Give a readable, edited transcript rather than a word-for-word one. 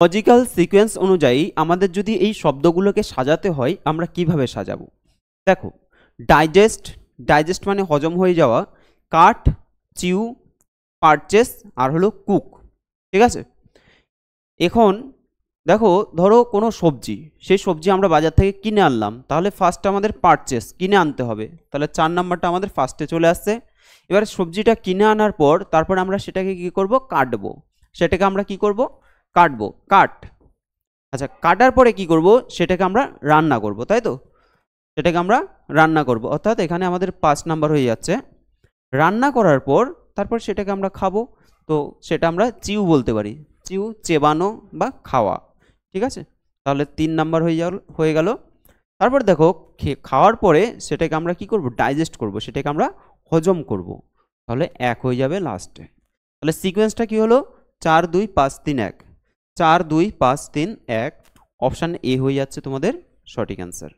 Logical sequence অনুযায়ী আমাদের যদি এই শব্দগুলোকে সাজাতে হয় আমরা কিভাবে সাজাবো? দেখো, ডাইজেস্ট মানে হজম হয়ে যাওয়া, কাট, চিউ, পারচেস আর হলো কুক। ঠিক আছে, এখন দেখো ধরো কোনো সবজি, সেই সবজি আমরা বাজার থেকে কিনে আনলাম, তাহলে ফার্স্ট আমাদের পারচেস কিনে আনতে হবে, তাহলে 4 নাম্বারটা আমাদের ফার্স্টে চলে আসছে। এবার সবজিটা কিনে আনার পর তারপরে আমরা সেটাকে কি করব, কাটবো। সেটাকে আমরা কি করব, কাটবো, কাট। আচ্ছা, কাটার পরে কি করব, সেটাকে আমরা রান্না করব, তাই তো? সেটাকে আমরা রান্না করব, অর্থাৎ এখানে আমাদের 5 নাম্বার হয়ে যাচ্ছে। রান্না করার পর তারপর সেটাকে আমরা খাবো, তো সেটা আমরা চিউ বলতে পারি, চিউ, চেবানো বা খাওয়া। ঠিক আছে, তাহলে 3 নাম্বার হয়ে গেল। তারপর দেখো, খাওয়ার পরে সেটাকে আমরা কি করব, ডাইজেস্ট করব, সেটাকে আমরা হজম করব, তাহলে 1 হয়ে যাবে লাস্টে। তাহলে সিকোয়েন্সটা কি হলো, 4 2 5 3 1, 4 2 5 3 1। অপশান এ হয়ে যাচ্ছে তোমাদের সঠিক অ্যান্সার।